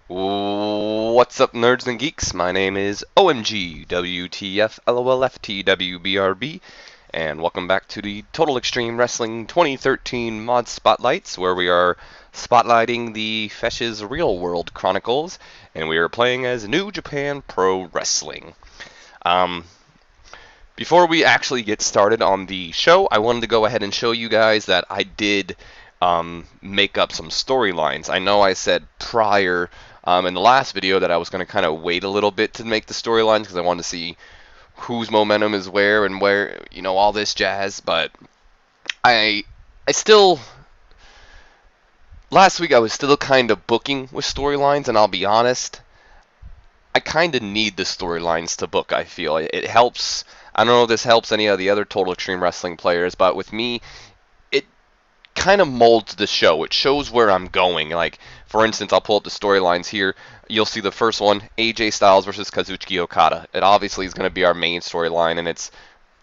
What's up, nerds and geeks? My name is OMG and welcome back to the Total Extreme Wrestling 2013 Mod Spotlights, where we are spotlighting the Fesh's Real World Chronicles, and we are playing as New Japan Pro Wrestling. Um, Before we actually get started on the show, I wanted to go ahead and show you guys that I did make up some storylines. I know I said prior in the last video that I was going to kind of wait a little bit to make the storylines because I wanted to see whose momentum is where and where, all this jazz. But I still, last week I was still kind of booking with storylines, and I'll be honest, I kind of need the storylines to book. I feel it helps. I don't know if this helps any of the other Total Extreme Wrestling players, but with me, it kind of molds the show. It shows where I'm going. Like, for instance, I'll pull up the storylines here. You'll see the first one, AJ Styles versus Kazuchika Okada. It obviously is going to be our main storyline, and it's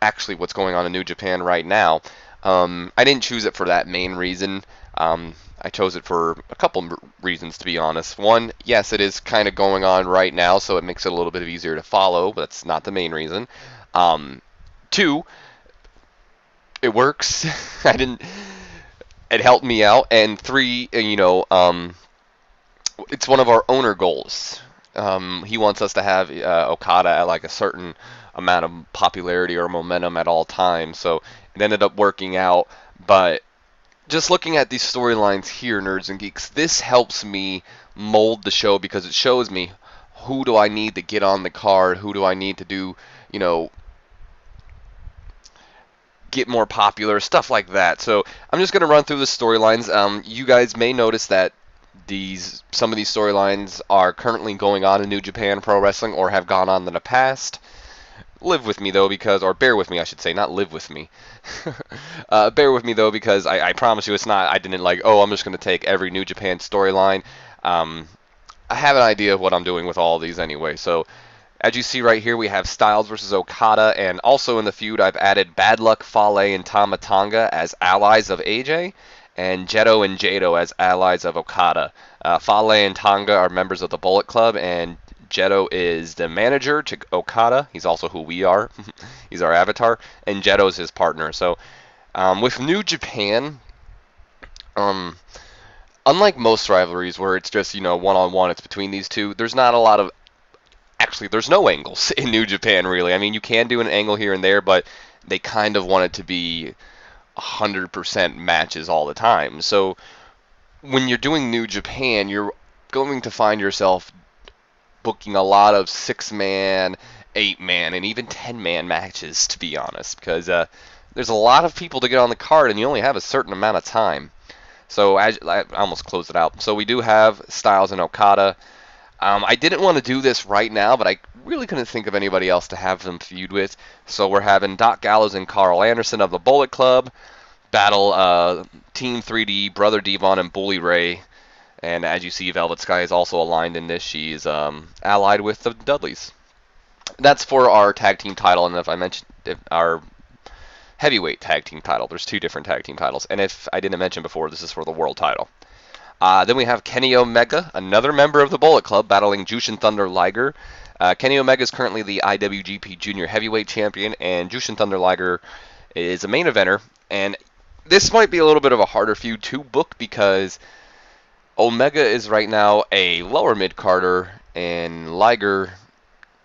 actually what's going on in New Japan right now. I didn't choose it for that main reason. I chose it for a couple reasons, to be honest. One, yes, it is kind of going on right now, so it makes it a little bit easier to follow, but that's not the main reason. Two, it works. I didn't. It helped me out. And three, it's one of our owner goals. He wants us to have Okada at like a certain amount of popularity or momentum at all times. So it ended up working out. But just looking at these storylines here, nerds and geeks, this helps me mold the show because it shows me who do I need to get on the card, who do I need to do, get more popular, stuff like that. So I'm just going to run through the storylines. You guys may notice that some of these storylines are currently going on in New Japan Pro Wrestling or have gone on in the past. Live with me though, or bear with me, I should say, not live with me. Bear with me though, because I promise you, I didn't I'm just going to take every New Japan storyline. I have an idea of what I'm doing with all of these anyway. So as you see right here, we have Styles versus Okada, and also in the feud, I've added Bad Luck Fale and Tama Tonga as allies of AJ, and Jetto and Jado as allies of Okada. Fale and Tonga are members of the Bullet Club, and Jetto is the manager to Okada. He's also who we are. He's our avatar, and Jetto is his partner. So with New Japan, unlike most rivalries where it's just, one-on-one, it's between these two, there's not a lot of Actually, there's no angles in New Japan, really. I mean, you can do an angle here and there, but they kind of want it to be 100% matches all the time. So when you're doing New Japan, you're going to find yourself booking a lot of 6-man, 8-man, and even 10-man matches, to be honest, because there's a lot of people to get on the card, and you only have a certain amount of time. So I almost closed it out. So we do have Styles and Okada. I didn't want to do this right now, but I really couldn't think of anybody else to have them feud with. So we're having Doc Gallows and Carl Anderson of the Bullet Club battle Team 3D, Brother Devon, and Bully Ray. And as you see, Velvet Sky is also aligned in this. She's allied with the Dudleys. That's for our tag team title, and if I mentioned our heavyweight tag team title, there's 2 different tag team titles. And if I didn't mention before, this is for the world title. Then we have Kenny Omega, another member of the Bullet Club, battling Jushin Thunder Liger. Kenny Omega is currently the IWGP Junior Heavyweight Champion, and Jushin Thunder Liger is a main eventer. And this might be a little bit of a harder feud to book because Omega is right now a lower mid-carder, and Liger,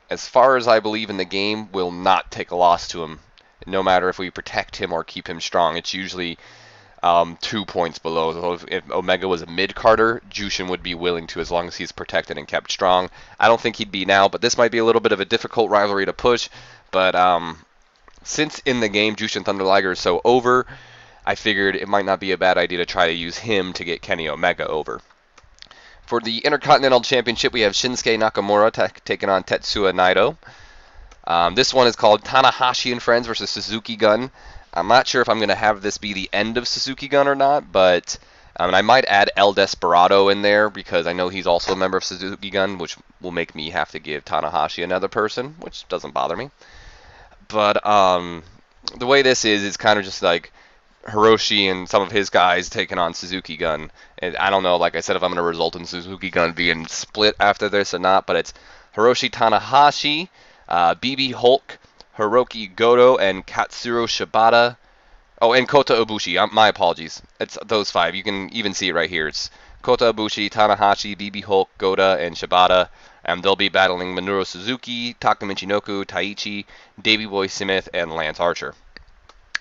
as far as I believe in the game, will not take a loss to him, no matter if we protect him or keep him strong. It's usually 2 points below. So if Omega was a mid-carder, Jushin would be willing to, as long as he's protected and kept strong. I don't think he'd be now, but this might be a little bit of a difficult rivalry to push. But since in the game Jushin Thunder Liger is so over, I figured it might not be a bad idea to try to use him to get Kenny Omega over. For the Intercontinental Championship, we have Shinsuke Nakamura taking on Tetsuya Naito. This one is called Tanahashi and Friends versus Suzuki Gun. I'm not sure if I'm going to have this be the end of Suzuki Gun or not, but I might add El Desperado in there because I know he's also a member of Suzuki Gun, which will make me have to give Tanahashi another person, which doesn't bother me. But the way this is kind of just like Hiroshi and some of his guys taking on Suzuki Gun. And I don't know, like I said, if I'm going to result in Suzuki Gun being split after this or not, but it's Hiroshi Tanahashi, BB Hulk, Hiroki Goto, and Katsuro Shibata. Oh, and Kota Ibushi. My apologies. It's those 5. You can even see it right here. It's Kota Ibushi, Tanahashi, BB Hulk, Goto, and Shibata. And they'll be battling Minoru Suzuki, Taka Michinoku, Taichi, Davey Boy Smith, and Lance Archer.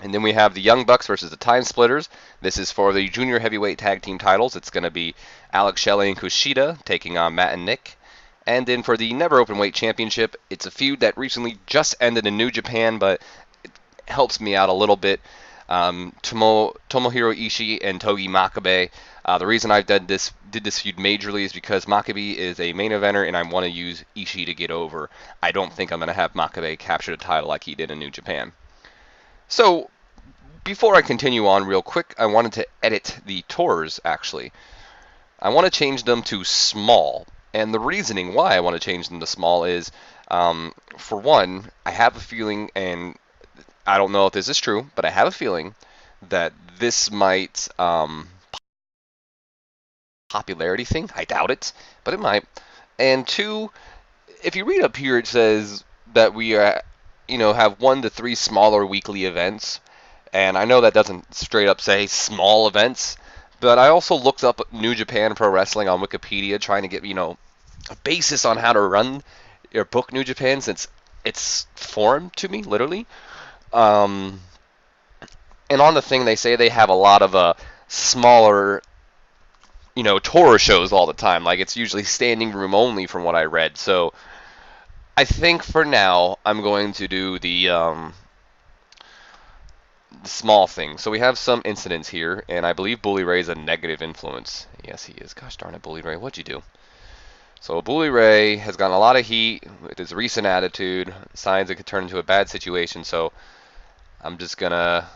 And then we have the Young Bucks versus the Time Splitters. This is for the junior heavyweight tag team titles. It's going to be Alex Shelley and Kushida taking on Matt and Nick. And then for the Never Openweight Championship, it's a feud that recently just ended in New Japan, but it helps me out a little bit. Tomohiro Ishii and Togi Makabe. The reason I did this feud majorly is because Makabe is a main eventer, and I want to use Ishii to get over. I don't think I'm going to have Makabe capture the title like he did in New Japan. So, before I continue on real quick, I wanted to edit the tours, actually. I want to change them to small, and the reasoning why I want to change them to small is, for one, I have a feeling, and I don't know if this is true, but I have a feeling that this might, popularity thing, I doubt it, but it might. And two, if you read up here, it says that we are, have 1 to 3 smaller weekly events, and I know that doesn't straight up say small events, but I also looked up New Japan Pro Wrestling on Wikipedia trying to get, a basis on how to run or book New Japan since it's foreign to me, literally. And on the thing, they say they have a lot of smaller, tour shows all the time. Like, it's usually standing room only from what I read, so I think for now I'm going to do the small thing. So we have some incidents here, and I believe Bully Ray is a negative influence. Yes, he is. Gosh darn it, Bully Ray, what'd you do? So Bully Ray has gotten a lot of heat with his recent attitude, signs it could turn into a bad situation, so I'm just gonna...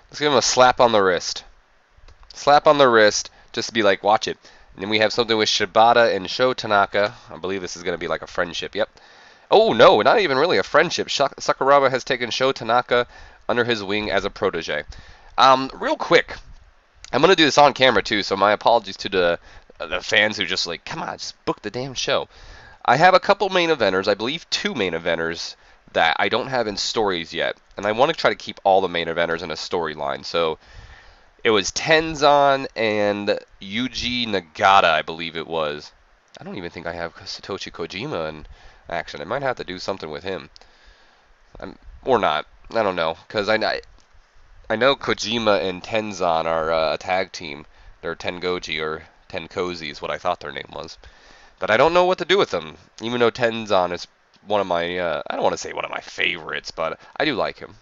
Let's give him a slap on the wrist. Slap on the wrist, just to be like, watch it. And then we have something with Shibata and Sho Tanaka. I believe this is going to be like a friendship. Yep. Oh, no, not even really a friendship. Sakuraba has taken Sho Tanaka under his wing as a protege. Real quick, I'm going to do this on camera, too, so my apologies to the fans who just like, come on, just book the damn show. I have a couple main eventers, I believe 2 main eventers, that I don't have in stories yet. And I want to try to keep all the main eventers in a storyline, so... It was Tenzan and Yuji Nagata, I believe it was. I don't even think I have Satoshi Kojima in action. I might have to do something with him. Or not. I don't know. Because I know Kojima and Tenzan are a tag team. They're Tengoji or Tenkozi is what I thought their name was. But I don't know what to do with them. Even though Tenzan is one of my, I don't want to say one of my favorites, but I do like him.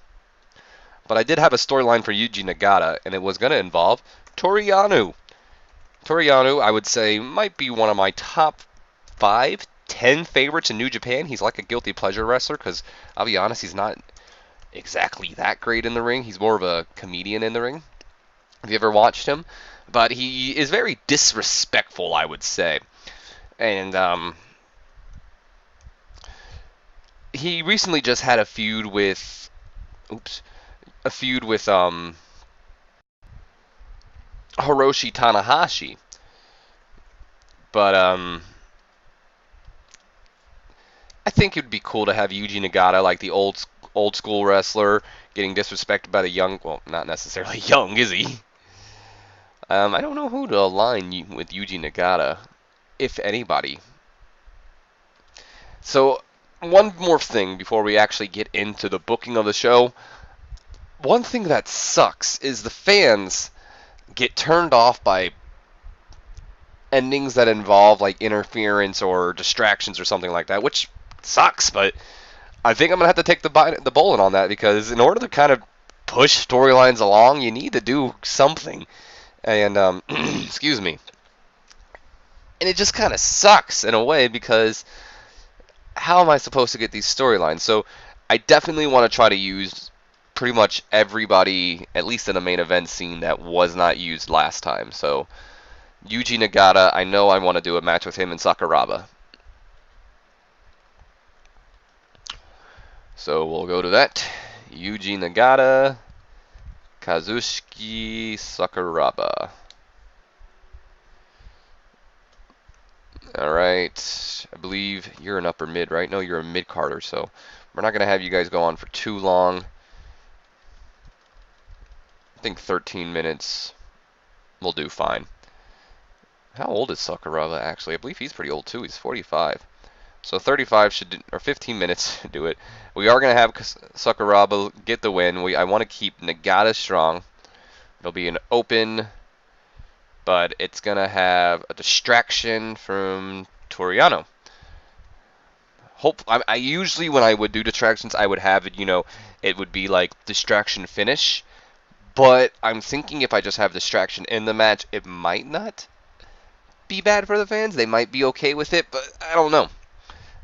But I did have a storyline for Yuji Nagata, and it was going to involve Toru Yano. Toru Yano, I would say, might be one of my top 5, 10 favorites in New Japan. He's like a guilty pleasure wrestler, because I'll be honest, he's not exactly that great in the ring. He's more of a comedian in the ring. Have you ever watched him? But he is very disrespectful, I would say. And he recently just had a feud with... Hiroshi Tanahashi. But I think it would be cool to have Yuji Nagata, like the old school wrestler, getting disrespected by the young. Well, not necessarily young, is he? I don't know who to align with Yuji Nagata, if anybody. So one more thing before we actually get into the booking of the show. One thing that sucks is the fans get turned off by endings that involve like interference or distractions or something like that, which sucks, but I think I'm going to have to take the bullet on that, because in order to kind of push storylines along, you need to do something. And, excuse me. And it just kind of sucks in a way, because how am I supposed to get these storylines? So I definitely want to try to use pretty much everybody, at least in the main event scene, that was not used last time. So Yuji Nagata, I know I want to do a match with him and Sakuraba. So we'll go to that. Yuji Nagata, Kazushiki Sakuraba. Alright, I believe you're an upper mid, right? No, you're a mid Carter, so we're not going to have you guys go on for too long. I think 13 minutes will do fine. How old is Sakuraba, actually? I believe he's pretty old, too. He's 45. So 35 should do, or 15 minutes should do it. We are going to have Sakuraba get the win. I want to keep Nagata strong. It'll be an open, but it's going to have a distraction from Toriano. I usually, when I would do distractions, I would have it, it would be like distraction finish. But I'm thinking if I just have distraction in the match, it might not be bad for the fans. They might be okay with it, but I don't know.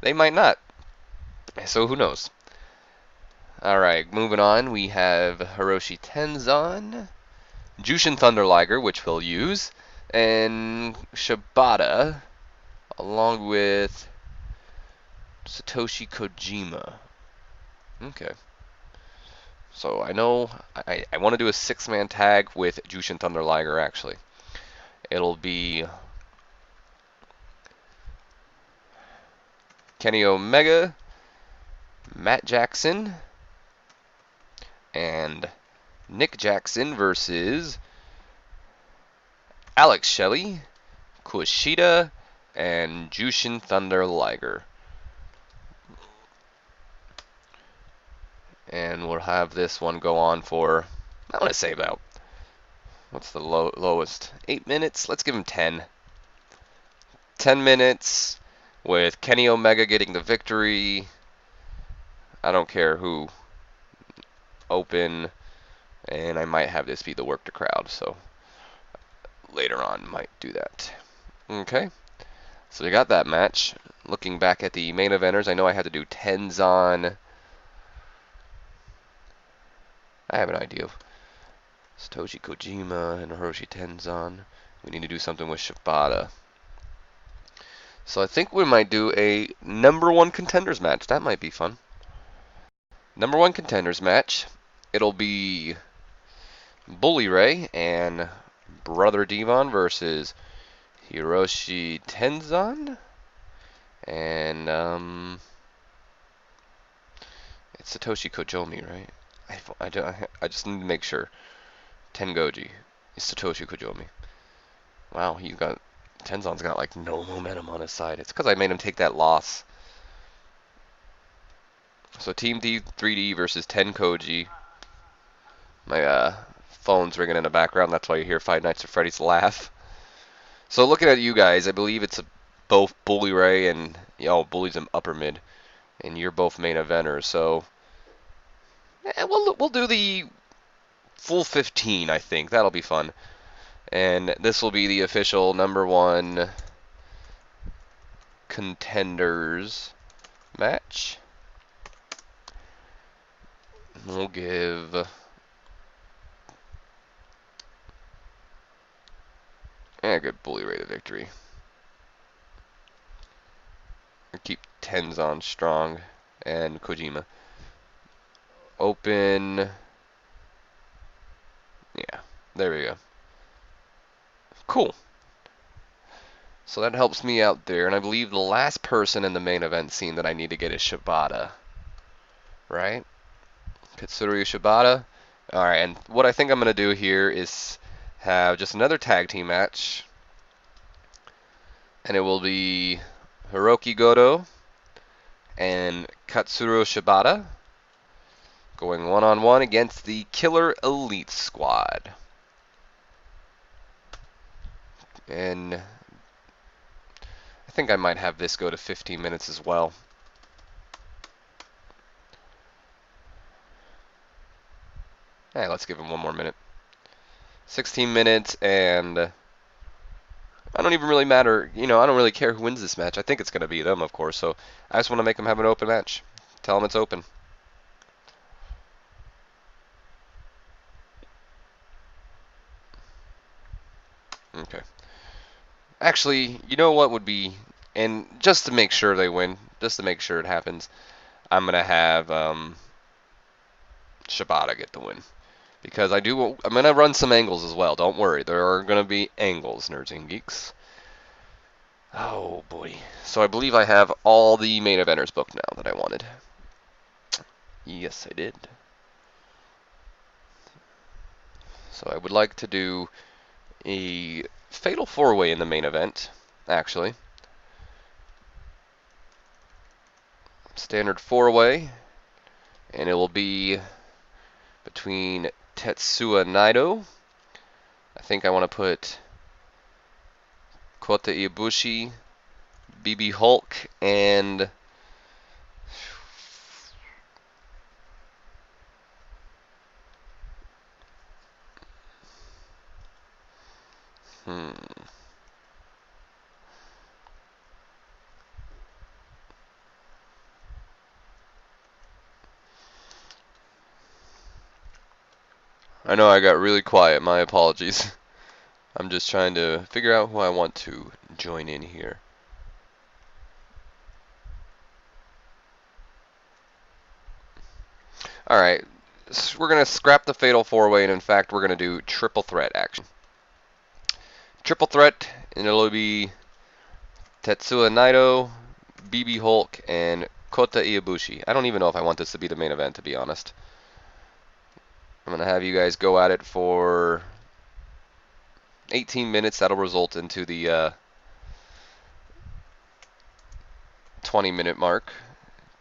They might not. So who knows? Alright, moving on. We have Hiroshi Tenzan, Jushin Thunder Liger, which we'll use, and Shibata, along with Satoshi Kojima. Okay. So I know I want to do a 6-man tag with Jushin Thunder Liger, actually. It'll be Kenny Omega, Matt Jackson, and Nick Jackson versus Alex Shelley, Kushida, and Jushin Thunder Liger. And we'll have this one go on for, I want to say about, what's the lowest? 8 minutes? Let's give him 10. 10 minutes with Kenny Omega getting the victory. I don't care who. Open. And I might have this be the work to crowd, so later on might do that. Okay. So we got that match. Looking back at the main eventers, I know I had to do Tenzan. I have an idea. Satoshi Kojima and Hiroshi Tenzan. We need to do something with Shibata. So I think we might do a #1 contenders match. That might be fun. #1 contenders match. It'll be Bully Ray and Brother Devon versus Hiroshi Tenzan. And it's Satoshi Kojomi, right? I just need to make sure. Tengoji is Satoshi Kojomi. Wow, Tenzan's got like no momentum on his side. It's because I made him take that loss. So Team D3D versus Tenkoji. My phone's ringing in the background. That's why you hear Five Nights at Freddy's laugh. So looking at you guys, I believe it's both Bully Ray and Bully's an upper mid, and you're both main eventers. So we'll do the full 15. I think that'll be fun. And this will be the official #1 contenders match. We'll give good Bully Ray the victory. Keep Tenzan strong and Kojima. Open. Yeah, there we go. Cool. So that helps me out there, and I believe the last person in the main event scene that I need to get is Shibata. Right? Katsuri Shibata. Alright, and what I think I'm going to do here is have just another tag team match. And it will be Hiroki Goto and Katsuro Shibata going one-on-one against the Killer Elite Squad. And I think I might have this go to 15 minutes as well. Let's give him one more minute. 16 minutes, and I don't even really matter. I don't really care who wins this match. I think it's going to be them, of course. So I just want to make them have an open match. Tell them it's open. Okay. Actually, you know what would be, and just to make sure they win, just to make sure it happens, I'm gonna have Shibata get the win. Because I'm going to run some angles as well. Don't worry. There are going to be angles, nerds and geeks. Oh, boy. So I believe I have all the main eventers booked now that I wanted. Yes, I did. So I would like to do a fatal four-way in the main event, actually. Standard four-way. And it will be between Tetsuya Naito. I think I want to put Kota Ibushi, BB Hulk, and I know I got really quiet. My apologies. I'm just trying to figure out who I want to join in here. Alright, so we're going to scrap the Fatal 4-Way, and in fact, we're going to do Triple Threat action. Triple Threat, and it'll be Tetsuya Naito, BB Hulk, and Kota Ibushi. I don't even know if I want this to be the main event, to be honest. I'm going to have you guys go at it for 18 minutes. That'll result into the 20-minute mark.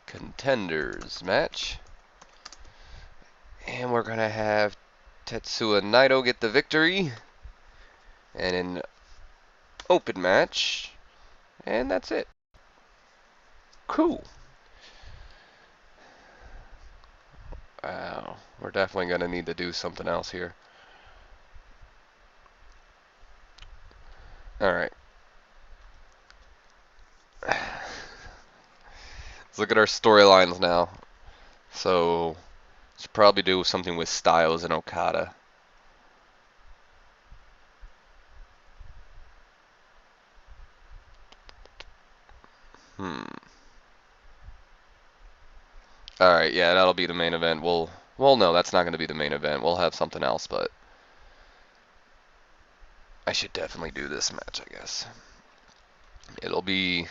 Contenders match. And we're going to have Tetsuya Naito get the victory. And an open match. And that's it. Cool. Wow. We're definitely going to need to do something else here. Alright. Let's look at our storylines now. So, should probably do something with Styles and Okada. Alright, yeah, that'll be the main event. Well, no, that's not going to be the main event. We'll have something else, but I should definitely do this match, I guess. It'll be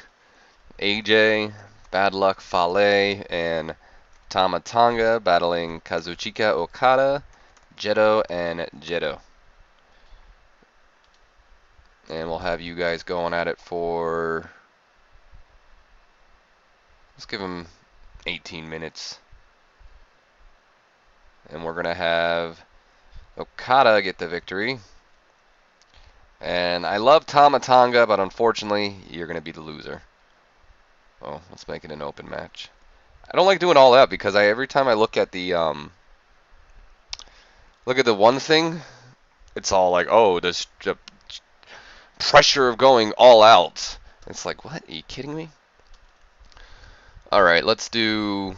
AJ, Bad Luck Fale, and Tama Tonga battling Kazuchika Okada, Jado, and Jado. And we'll have you guys going at it for, let's give them 18 minutes. And we're going to have Okada get the victory. And I love Tama Tonga, but unfortunately, you're going to be the loser. Oh, let's make it an open match. I don't like doing all that because every time I look at the one thing, it's all like, oh, this pressure of going all out. It's like, what? Are you kidding me? Alright, let's do...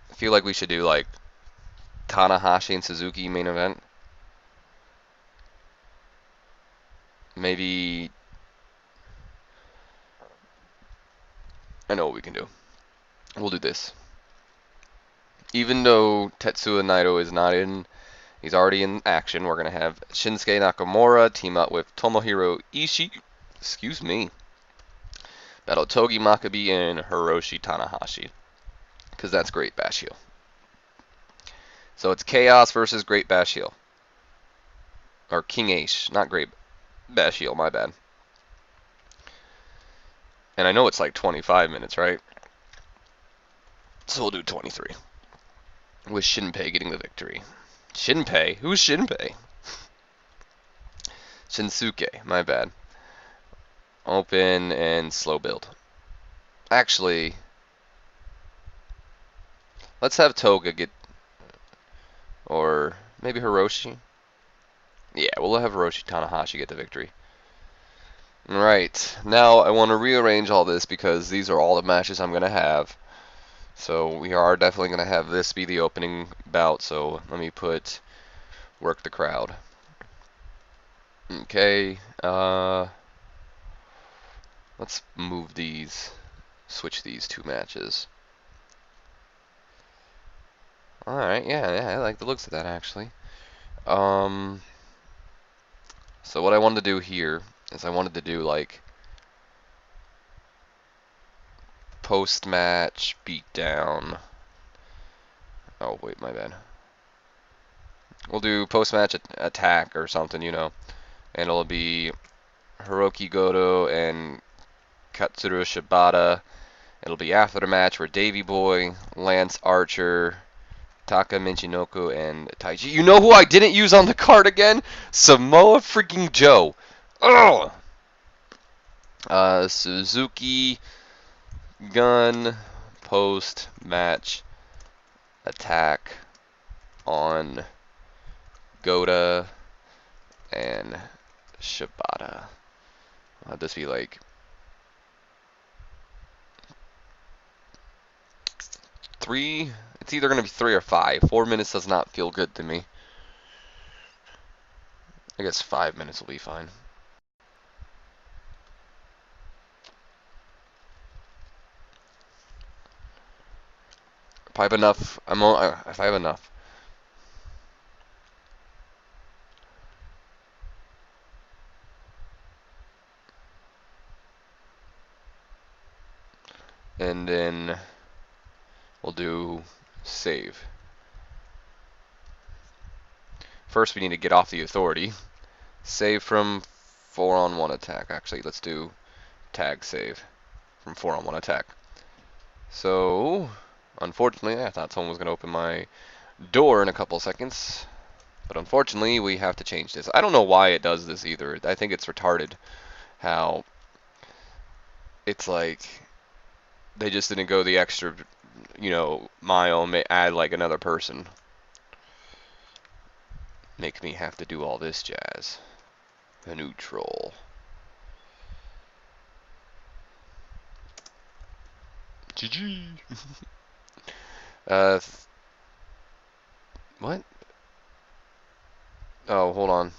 I feel like we should do, like, Tanahashi and Suzuki main event. Maybe... I know what we can do. We'll do this. Even though Tetsuya Naito is not in... He's already in action. We're going to have Shinsuke Nakamura team up with Tomohiro Ishii. Excuse me. Battle Togi Makabe and Hiroshi Tanahashi. Because that's Great Bash Heel. So it's Chaos versus Great Bash Heel. Or King Ace, not Great Bash Heel, my bad. And I know it's like 25 minutes, right? So we'll do 23. With Shinpei getting the victory. Shinpei? Who's Shinpei? Shinsuke, my bad. Open and slow build. Actually, let's have Toga get... Or maybe Hiroshi. Yeah, we'll have Hiroshi Tanahashi get the victory. Alright, now I want to rearrange all this because these are all the matches I'm going to have. So we are definitely going to have this be the opening bout, so let me put work the crowd. Okay, let's move these switch these two matches. Alright, yeah, I like the looks of that actually. So what I wanted to do here is I wanted to do like post-match beatdown. Oh wait, my bad. We'll do post-match attack or something, you know, and it'll be Hiroki Goto and Katsuro Shibata. It'll be after the match where Davey Boy, Lance Archer, Taka Michinoku, and Taichi. You know who I didn't use on the card again? Samoa freaking Joe. Ugh! Suzuki Gun post-match attack on Goda and Shibata. I'll just be like 3. It's either going to be 3 or 5. 4 minutes does not feel good to me. I guess 5 minutes will be fine. If I have enough, if I have enough. And then we'll do save. First we need to get off the authority. Save from 4-on-1 attack. Actually, let's do tag save from 4-on-1 attack. So, unfortunately, I thought someone was going to open my door in a couple seconds. But unfortunately, we have to change this. I don't know why it does this either. I think it's retarded how it's like they just didn't go the extra, you know, mile, add like another person. Make me have to do all this jazz. A neutral. GG. What? Oh, hold on.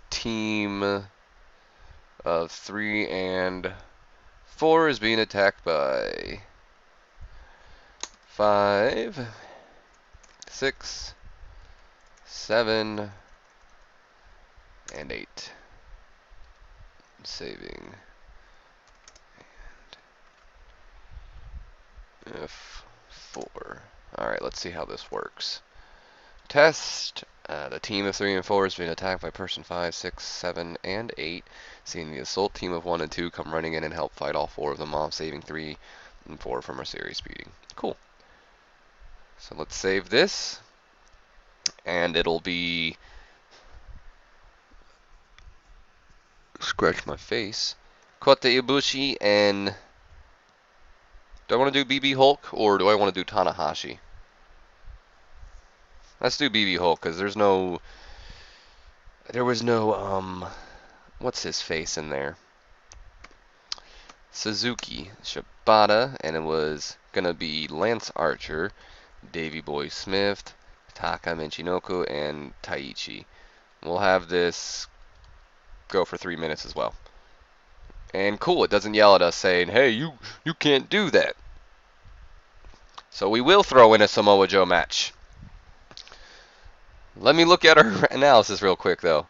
Team of 3 and 4 is being attacked by 5, 6, 7, and 8. Saving. And F4. Alright, let's see how this works. Test. The team of 3 and 4 is being attacked by person 5, 6, 7, and 8. Seeing the assault team of 1 and 2 come running in and help fight all 4 of them off, saving 3 and 4 from a serious beating. Cool. So let's save this. And it'll be... Scratch my face. Kota Ibushi and... Do I want to do BB Hulk or do I want to do Tanahashi? Let's do BB Hulk because there was no, what's his face in there? Suzuki, Shibata, and it was gonna be Lance Archer, Davey Boy Smith, Taka Michinoku, and Taichi. We'll have this go for 3 minutes as well. And cool, it doesn't yell at us saying, hey, you can't do that. So we will throw in a Samoa Joe match. Let me look at our analysis real quick, though.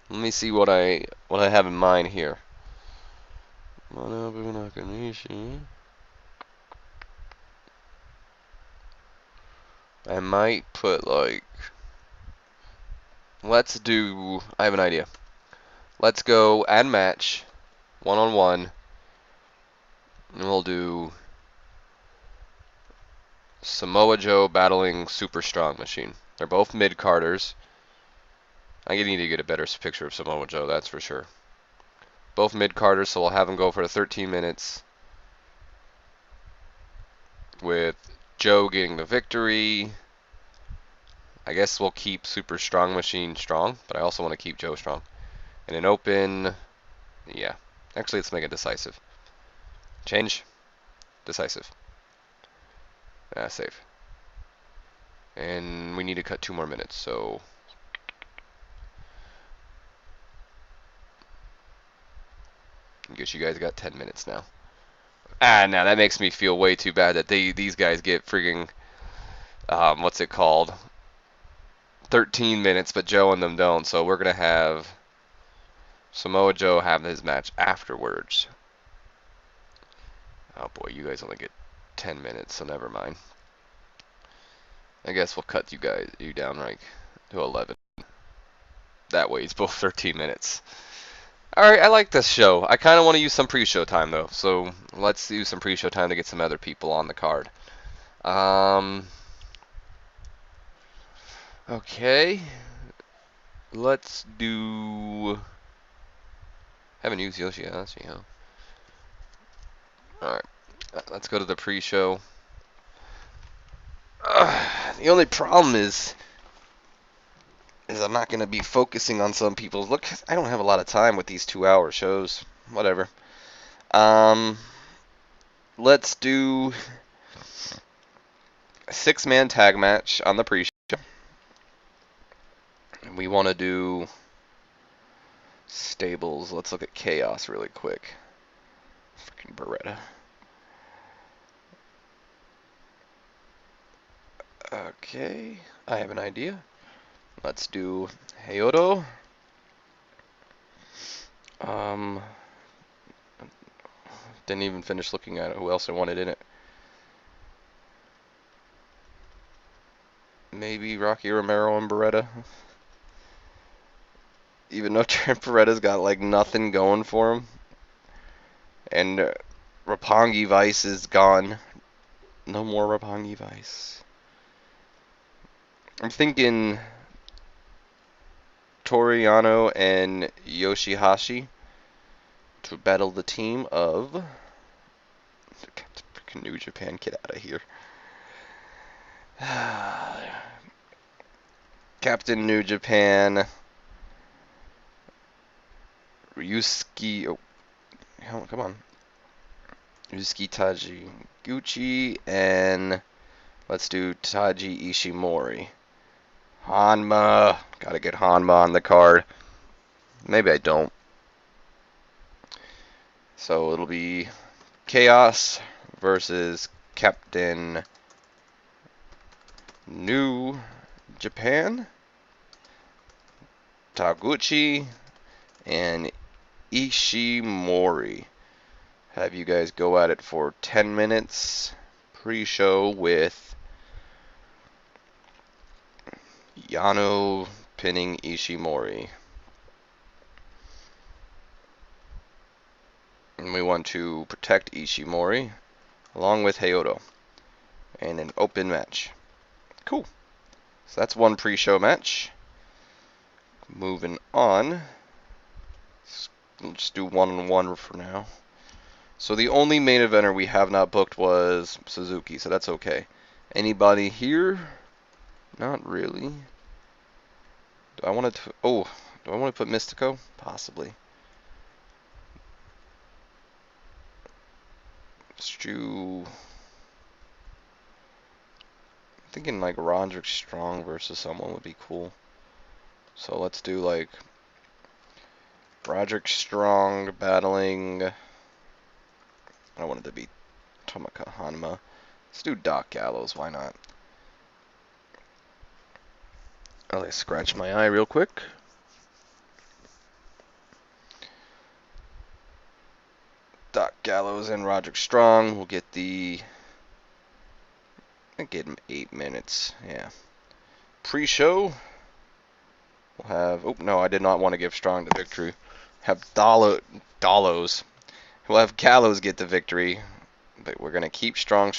Let me see what I have in mind here. I might put like... I have an idea. Let's go add match, 1-on-1, and we'll do Samoa Joe battling Super Strong Machine. They're both mid-carders. I need to get a better picture of Samoa Joe, that's for sure. Both mid-carders, so we'll have them go for the 13 minutes with Joe getting the victory. I guess we'll keep Super Strong Machine strong, but I also want to keep Joe strong. And an open, yeah. Actually, let's make it decisive. Change. Decisive. Save. And we need to cut 2 more minutes, so... Guess you guys got 10 minutes now. Now that makes me feel way too bad that these guys get freaking, what's it called? 13 minutes, but Joe and them don't. So we're going to have Samoa Joe have his match afterwards. Oh boy, you guys only get 10 minutes, so never mind. I guess we'll cut you down like to 11. That way it's both 13 minutes. Alright, I like this show. I kind of want to use some pre-show time though, so let's use some pre-show time to get some other people on the card. Okay. Let's do... Haven't used Yoshihashi, huh? Alright, let's go to the pre-show. The only problem is I'm not going to be focusing on some people's... Look, I don't have a lot of time with these 2-hour shows. Whatever. Let's do a 6-man tag match on the pre-show. We want to do stables. Let's look at Chaos really quick. Freaking Beretta. Okay, I have an idea. Let's do Heyodo. Didn't even finish looking at it. Who else I wanted in it? Maybe Rocky Romero and Beretta. Even though Trent Beretta's got like nothing going for him. And Roppongi Vice is gone. No more Roppongi Vice. I'm thinking Toriano and Yoshihashi to battle the team of freaking New Japan. Get out of here. Captain New Japan, Ryusuke, come on, Ryusuke Tajiguchi, and let's do Taji Ishimori. Hanma, gotta get Hanma on the card. Maybe I don't. So it'll be Chaos versus Captain New Japan, Taguchi, and Ishimori. Have you guys go at it for 10 minutes pre-show with Yano pinning Ishimori. And we want to protect Ishimori along with Heyodo in an open match. Cool. So that's one pre-show match. Moving on. We'll just do one-on-one for now. So the only main eventer we have not booked was Suzuki, so that's okay. Anybody here? Not really. Do I want to... Oh, do I want to put Mystico? Possibly. Let's do... I'm thinking like Roderick Strong versus someone would be cool. So let's do like Roderick Strong battling... I wanted to be Tomoka Hanma. Let's do Doc Gallows, why not? I'll scratch my eye real quick. Doc Gallows and Roderick Strong will get the... I think get him 8 minutes, yeah. Pre-show, we'll have... Oh, no, I did not want to give Strong the victory. Have Gallows. We'll have Gallows get the victory, but we're going to keep Strong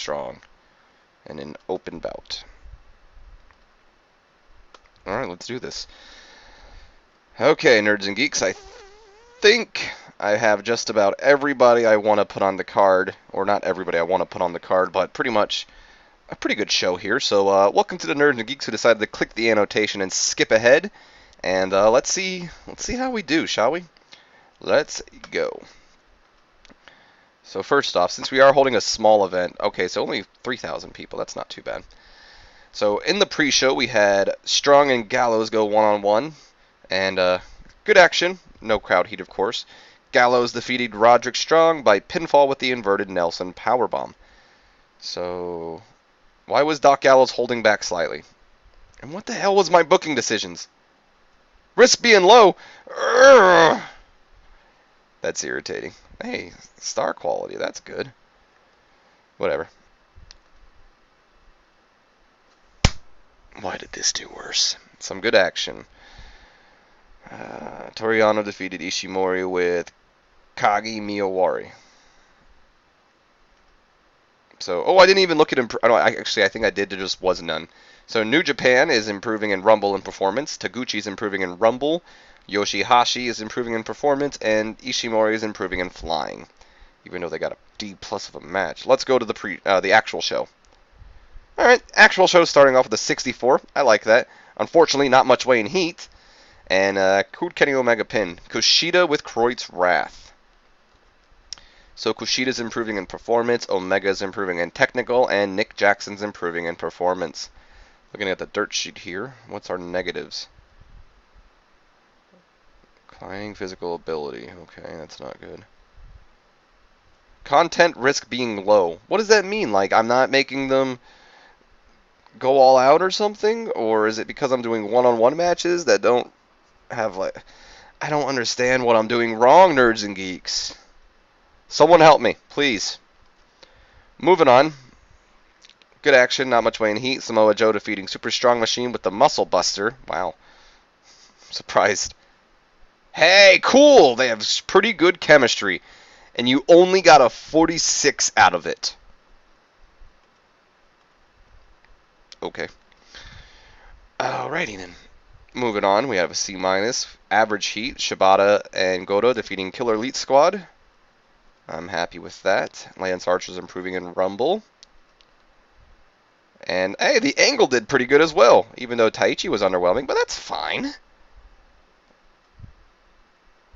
in an open bout. Alright, let's do this. Okay, Nerds and Geeks, I think I have just about everybody I want to put on the card. Or not everybody I want to put on the card, but pretty much a pretty good show here. So, welcome to the Nerds and Geeks who decided to click the annotation and skip ahead. And let's see how we do, shall we? Let's go. So first off, since we are holding a small event, okay, so only 3,000 people, that's not too bad. So in the pre-show, we had Strong and Gallows go one-on-one, and good action, no crowd heat, of course. Gallows defeated Roderick Strong by pinfall with the inverted Nelson powerbomb. So, why was Doc Gallows holding back slightly? And what the hell was my booking decisions? Risk being low. Urgh. That's irritating. Hey, star quality, that's good. Whatever. Why did this do worse? Some good action. Toriano defeated Ishimori with Kagi Miyawari. So, I didn't even look at actually, I think I did. There just was none. So, New Japan is improving in Rumble and performance. Taguchi is improving in Rumble. Yoshihashi is improving in performance. And Ishimori is improving in flying. Even though they got a D+ of a match. Let's go to the actual show. Alright, actual show starting off with a 64. I like that. Unfortunately, not much weight in heat. And Kud Kenny Omega pin. Kushida with Kreutz Wrath. So Kushida's improving in performance, Omega's improving in technical, and Nick Jackson's improving in performance. Looking at the dirt sheet here, what's our negatives? Declining physical ability. Okay, that's not good. Content risk being low. What does that mean? Like, I'm not making them go all out or something? Or is it because I'm doing one-on-one matches that don't have, like... I don't understand what I'm doing wrong, nerds and geeks. Someone help me, please. Moving on. Good action, not much weight in heat. Samoa Joe defeating Super Strong Machine with the Muscle Buster. Wow. Surprised. Hey, cool! They have pretty good chemistry. And you only got a 46 out of it. Okay. Alrighty then. Moving on, we have a C-. Average heat, Shibata and Goto defeating Killer Elite Squad. I'm happy with that. Lance Archer's improving in Rumble. And, hey, the angle did pretty good as well, even though Taichi was underwhelming, but that's fine.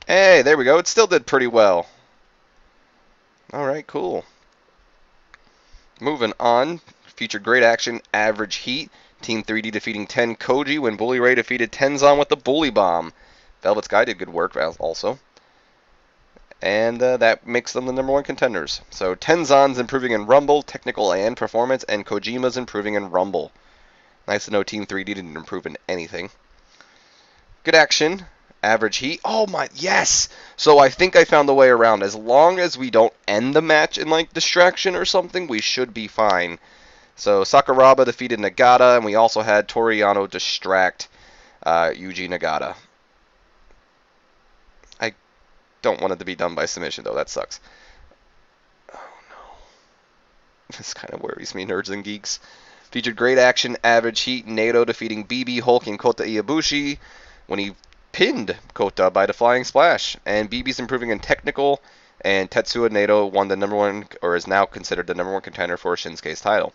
Hey, there we go. It still did pretty well. Alright, cool. Moving on. Featured great action, average heat. Team 3D defeating Ten Koji when Bully Ray defeated Tenzan with the Bully Bomb. Velvet Sky did good work also. And that makes them the #1 contenders. So Tenzan's improving in Rumble, technical and performance, and Kojima's improving in Rumble. Nice to know Team 3D didn't improve in anything. Good action. Average heat. Oh my, yes! So I think I found the way around. As long as we don't end the match in like distraction or something, we should be fine. So Sakuraba defeated Nagata, and we also had Toriano distract Yuji Nagata. I don't want it to be done by submission, though. That sucks. Oh, no. This kind of worries me, nerds and geeks. Featured great action, average heat. Naito defeating BB, Hulk, and Kota Ibushi when he pinned Kota by the Flying Splash. And BB's improving in technical, and Tetsuya Naito won the #1, or is now considered the #1 contender for Shinsuke's title.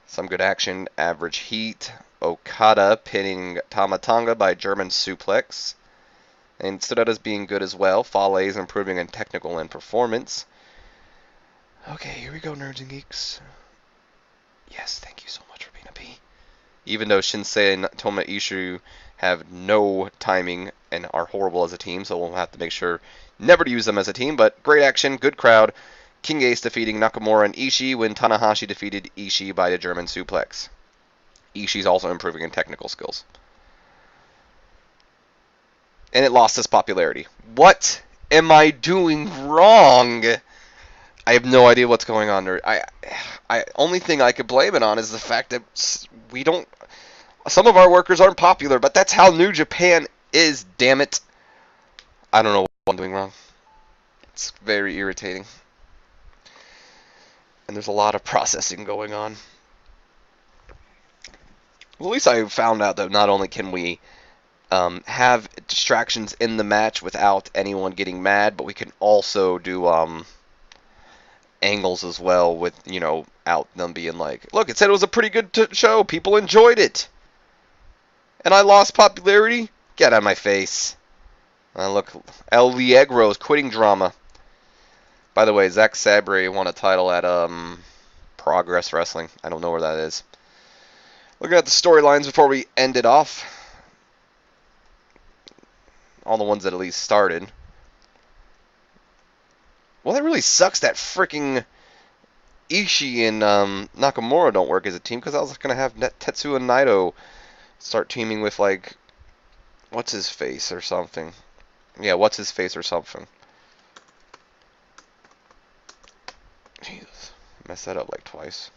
Some good action, average heat. Okada pinning Tamatanga by German suplex. And stood out as being good as well. Fale is improving in technical and performance. Okay, here we go, nerds and geeks. Yes, thank you so much for being a P. Even though Shinsei and Toma Ishiru have no timing and are horrible as a team, so we'll have to make sure never to use them as a team. But great action, good crowd. King Ace defeating Nakamura and Ishii when Tanahashi defeated Ishii by the German suplex. Ishii's also improving in technical skills. And it lost its popularity. What am I doing wrong? I have no idea what's going on there. I only thing I could blame it on is the fact that we don't... Some of our workers aren't popular, but that's how New Japan is, damn it. I don't know what I'm doing wrong. It's very irritating. And there's a lot of processing going on. Well, at least I found out that not only can we have distractions in the match without anyone getting mad, but we can also do angles as well with, you know, out them being like, look, it said it was a pretty good show. People enjoyed it. And I lost popularity? Get out of my face. Look, El Liegro's quitting drama. By the way, Zack Sabre won a title at Progress Wrestling. I don't know where that is. Looking at the storylines before we end it off. All the ones that at least started. Well, that really sucks that freaking Ishii and Nakamura don't work as a team, because I was going to have Tetsuya Naito start teaming with, like, what's his face or something. Yeah, what's his face or something. Jesus, messed that up like twice.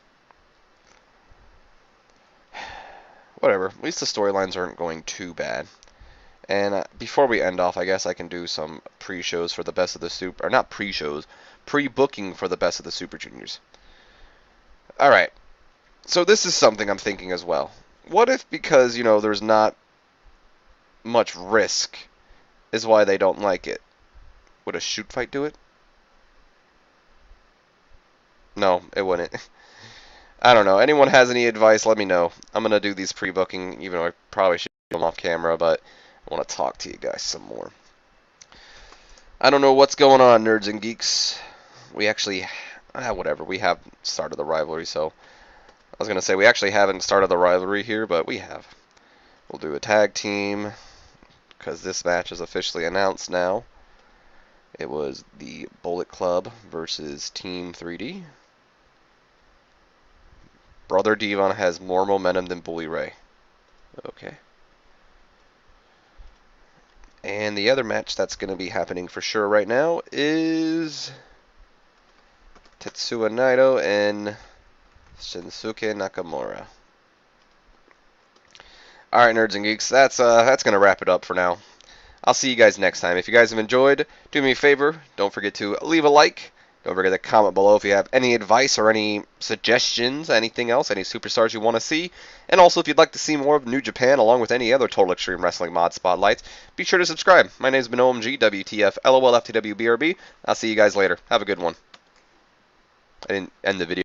Whatever, at least the storylines aren't going too bad. And before we end off, I guess I can do some pre-shows for the Best of the Super, or not pre-shows, pre-booking for the Best of the Super Juniors. Alright, so this is something I'm thinking as well. What if, because, you know, there's not much risk, is why they don't like it? Would a shoot fight do it? No, it wouldn't. I don't know. Anyone has any advice, let me know. I'm going to do these pre-booking, even though I probably should do them off camera, but I want to talk to you guys some more. I don't know what's going on, nerds and geeks. We actually, whatever, we have started the rivalry, so I was going to say we actually haven't started the rivalry here, but we have. We'll do a tag team, because this match is officially announced now. It was the Bullet Club versus Team 3D. Brother Devon has more momentum than Bully Ray. Okay. And the other match that's going to be happening for sure right now is Tetsuya Naito and Shinsuke Nakamura. Alright, nerds and geeks, that's going to wrap it up for now. I'll see you guys next time. If you guys have enjoyed, do me a favor, don't forget to leave a like. Don't forget to comment below if you have any advice or any suggestions, anything else, any superstars you want to see. And also, if you'd like to see more of New Japan along with any other Total Extreme Wrestling mod spotlights, be sure to subscribe. My name's been OMG, WTF, LOL, FTW, BRB. I'll see you guys later. Have a good one. I didn't end the video.